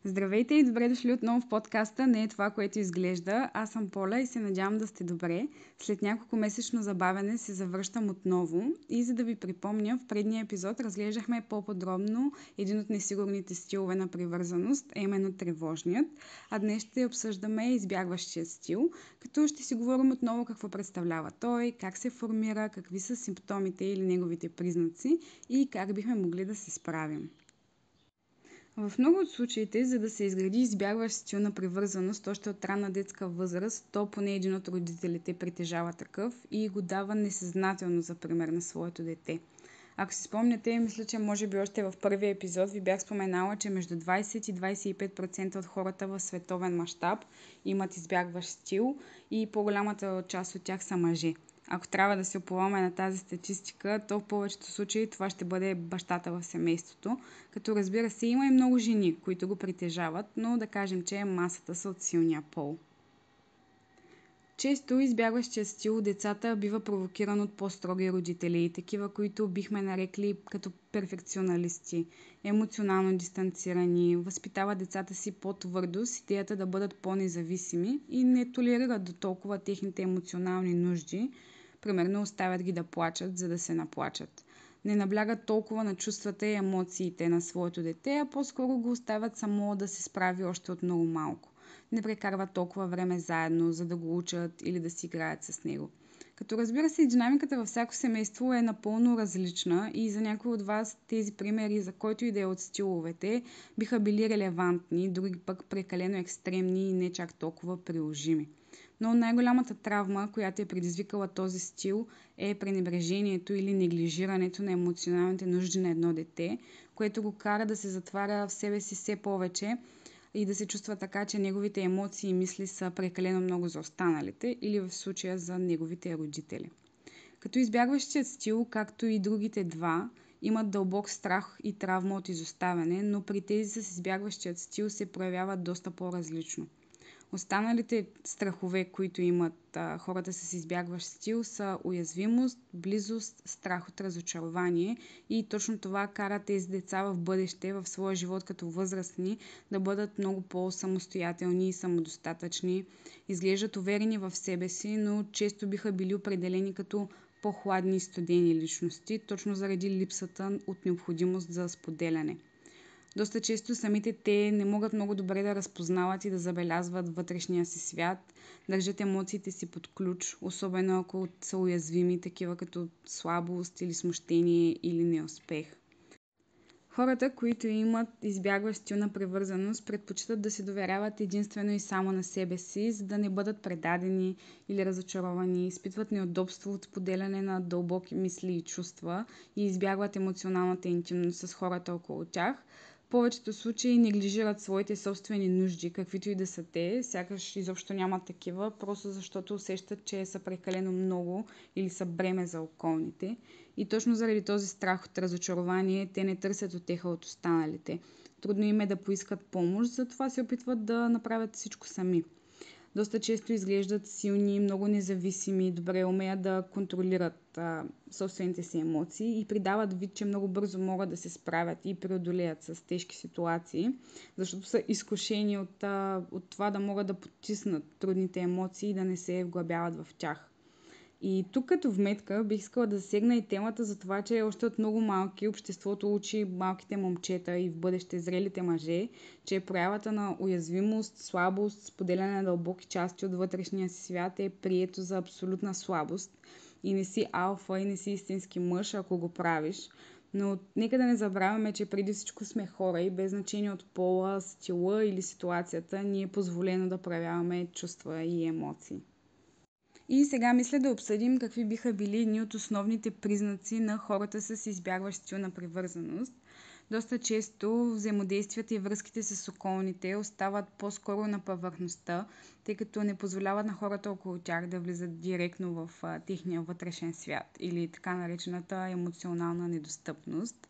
Здравейте и добре дошли отново в подкаста "Не е това, което изглежда". Аз съм Поля и се надявам да сте добре. След няколко месечно забавяне се завръщам отново и за да ви припомня, в предния епизод разглеждахме по-подробно един от несигурните стилове на привързаност, а именно тревожният. А днес ще обсъждаме избягващия стил, като ще си говорим отново какво представлява той, как се формира, какви са симптомите или неговите признаци и как бихме могли да се справим. В много от случаите, за да се изгради избягващ стил на привързаност още от ранна детска възраст, то поне един от родителите притежава такъв и го дава несъзнателно за пример на своето дете. Ако си спомняте, мисля, че може би още в първия епизод ви бях споменала, че между 20 и 25% от хората в световен мащаб имат избягващ стил и по-голямата част от тях са мъже. Ако трябва да се оповаме на тази статистика, то в повечето случаи това ще бъде бащата в семейството, като разбира се има и много жени, които го притежават, но да кажем, че масата са от силния пол. Често избягващия стил у децата бива провокиран от по-строги родители и такива, които бихме нарекли като перфекционалисти, емоционално дистанцирани, възпитават децата си по-твърдо с идеята да бъдат по-независими и не толерират до толкова техните емоционални нужди, примерно оставят ги да плачат, за да се наплачат. Не наблягат толкова на чувствата и емоциите на своето дете, а по-скоро го оставят само да се справи още от много малко. Не прекарват толкова време заедно, за да го учат или да си играят с него. Като разбира се, динамиката във всяко семейство е напълно различна и за някои от вас тези примери, за който и да е от стиловете, биха били релевантни, други пък прекалено екстремни и не чак толкова приложими. Но най-голямата травма, която е предизвикала този стил, е пренебрежението или неглижирането на емоционалните нужди на едно дете, което го кара да се затваря в себе си все повече и да се чувства така, че неговите емоции и мисли са прекалено много за останалите или в случая за неговите родители. Като избягващият стил, както и другите два, имат дълбок страх и травма от изоставяне, но при тези с избягващият стил се проявяват доста по-различно. Останалите страхове, които имат хората с избягващ стил, са уязвимост, близост, страх от разочарование и точно това кара тези деца в бъдеще, в своя живот като възрастни, да бъдат много по-самостоятелни и самодостатъчни, изглеждат уверени в себе си, но често биха били определени като по-хладни и студени личности, точно заради липсата от необходимост за споделяне. Доста често самите те не могат много добре да разпознават и да забелязват вътрешния си свят, държат емоциите си под ключ, особено ако са уязвими, такива като слабост или смущение или неуспех. Хората, които имат избягващ стил на привързаност, предпочитат да се доверяват единствено и само на себе си, за да не бъдат предадени или разочаровани, изпитват неудобство от споделяне на дълбоки мисли и чувства и избягват емоционалната интимност с хората около тях. В повечето случаи неглижират своите собствени нужди, каквито и да са те, сякаш изобщо нямат такива, просто защото усещат, че са прекалено много или са бреме за околните. И точно заради този страх от разочарование, те не търсят утеха от останалите. Трудно им е да поискат помощ, затова се опитват да направят всичко сами. Доста често изглеждат силни, много независими, добре умеят да контролират собствените си емоции и придават вид, че много бързо могат да се справят и преодолеят с тежки ситуации, защото са изкушени от това да могат да потиснат трудните емоции и да не се вглъбяват в тях. И тук като вметка бих искала да засегна и темата за това, че още от много малки обществото учи малките момчета и в бъдеще зрелите мъже, че проявата на уязвимост, слабост, споделяне на дълбоки части от вътрешния си свят е прието за абсолютна слабост и не си алфа и не си истински мъж, ако го правиш. Но нека да не забравяме, че преди всичко сме хора и без значение от пола, стила или ситуацията ни е позволено да проявяваме чувства и емоции. И сега мисля да обсъдим какви биха били едни от основните признаци на хората с избягващ стил на привързаност. Доста често взаимодействията и връзките с околните остават по-скоро на повърхността, тъй като не позволяват на хората около тях да влизат директно в техния вътрешен свят или така наречената емоционална недостъпност.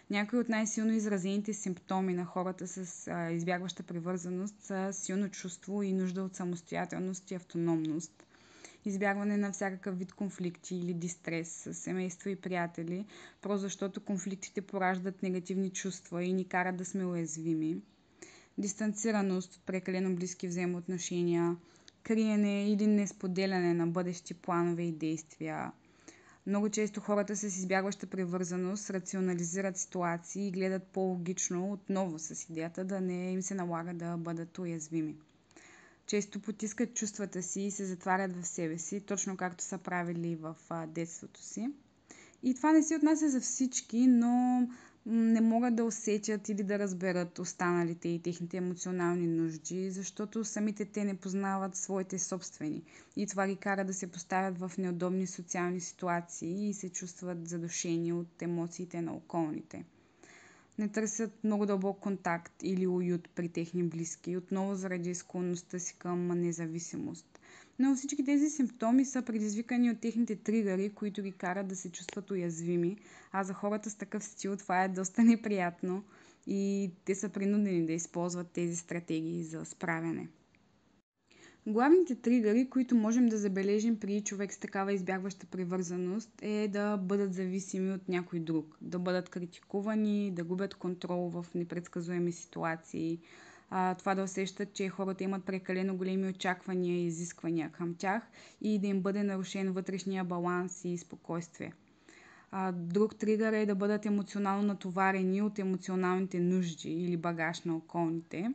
Някои от най-силно изразените симптоми на хората с избягваща привързаност са силно чувство и нужда от самостоятелност и автономност, избягване на всякакъв вид конфликти или дистрес с семейство и приятели, просто защото конфликтите пораждат негативни чувства и ни карат да сме уязвими. дистанцираност от прекалено близки взаимоотношения, криене или несподеляне на бъдещи планове и действия. Много често хората с избягваща привързаност рационализират ситуации и гледат по-логично отново с идеята да не им се налага да бъдат уязвими. Често потискат чувствата си и се затварят в себе си, точно както са правили в детството си. И това не се отнася за всички, но не могат да усетят или да разберат останалите и техните емоционални нужди, защото самите те не познават своите собствени. И това ги кара да се поставят в неудобни социални ситуации и се чувстват задушени от емоциите на околните. Не търсят много дълбок контакт или уют при техни близки, отново заради склонността си към независимост. Но всички тези симптоми са предизвикани от техните тригъри, които ги карат да се чувстват уязвими, а за хората с такъв стил това е доста неприятно и те са принудени да използват тези стратегии за справяне. Главните тригъри, които можем да забележим при човек с такава избягваща привързаност, е да бъдат зависими от някой друг, да бъдат критикувани, да губят контрол в непредсказуеми ситуации, това да усещат, че хората имат прекалено големи очаквания и изисквания към тях и да им бъде нарушен вътрешния баланс и спокойствие. Друг тригър е да бъдат емоционално натоварени от емоционалните нужди или багаж на околните.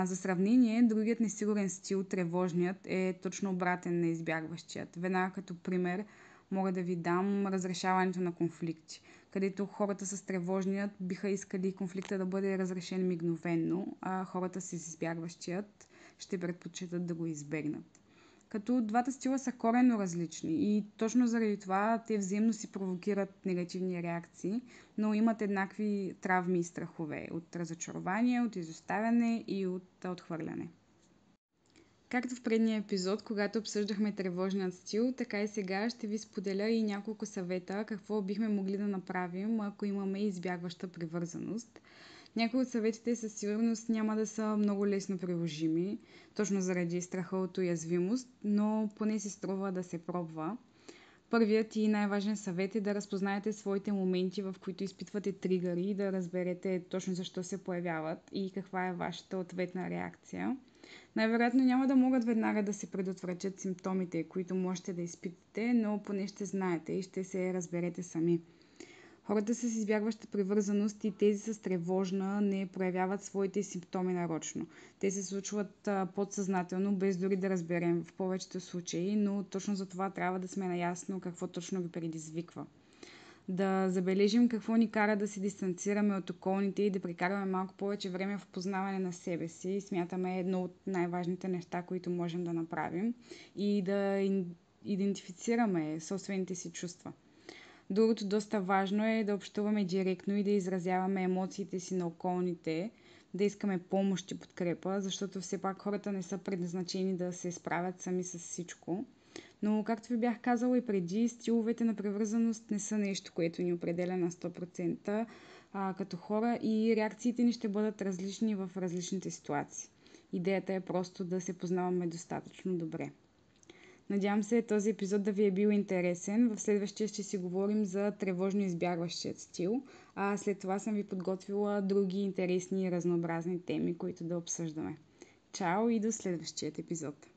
За сравнение, другият несигурен стил, тревожният, е точно обратен на избягващият. Веднага като пример мога да ви дам разрешаването на конфликти, където хората с тревожният биха искали конфликта да бъде разрешен мигновенно, а хората с избягващият ще предпочитат да го избегнат. Като двата стила са коренно различни и точно заради това те взаимно си провокират негативни реакции, но имат еднакви травми и страхове от разочарование, от изоставяне и от отхвърляне. Както в предния епизод, когато обсъждахме тревожният стил, така и сега ще ви споделя и няколко съвета какво бихме могли да направим, ако имаме избягваща привързаност. Някои от съветите със сигурност няма да са много лесно приложими, точно заради страха от уязвимост, но поне си струва да се пробва. Първият и най-важен съвет е да разпознаете своите моменти, в които изпитвате тригъри и да разберете точно защо се появяват и каква е вашата ответна реакция. Най-вероятно няма да могат веднага да се предотвратят симптомите, които можете да изпитате, но поне ще знаете и ще се разберете сами. Хората с избягваща привързаност и тези с тревожна не проявяват своите симптоми нарочно. Те се случват подсъзнателно, без дори да разберем в повечето случаи, но точно за това трябва да сме наясно какво точно ги предизвиква. Да забележим какво ни кара да се дистанцираме от околните и да прекараме малко повече време в познаване на себе си. Смятаме едно от най-важните неща, които можем да направим и да идентифицираме собствените си чувства. Другото доста важно е да общуваме директно и да изразяваме емоциите си на околните, да искаме помощ и подкрепа, защото все пак хората не са предназначени да се справят сами с всичко. Но, както ви бях казала и преди, стиловете на привързаност не са нещо, което ни определя на 100% като хора и реакциите ни ще бъдат различни в различните ситуации. Идеята е просто да се познаваме достатъчно добре. Надявам се този епизод да ви е бил интересен. В следващия ще си говорим за тревожно избягващият стил, а след това съм ви подготвила други интересни и разнообразни теми, които да обсъждаме. Чао и до следващият епизод!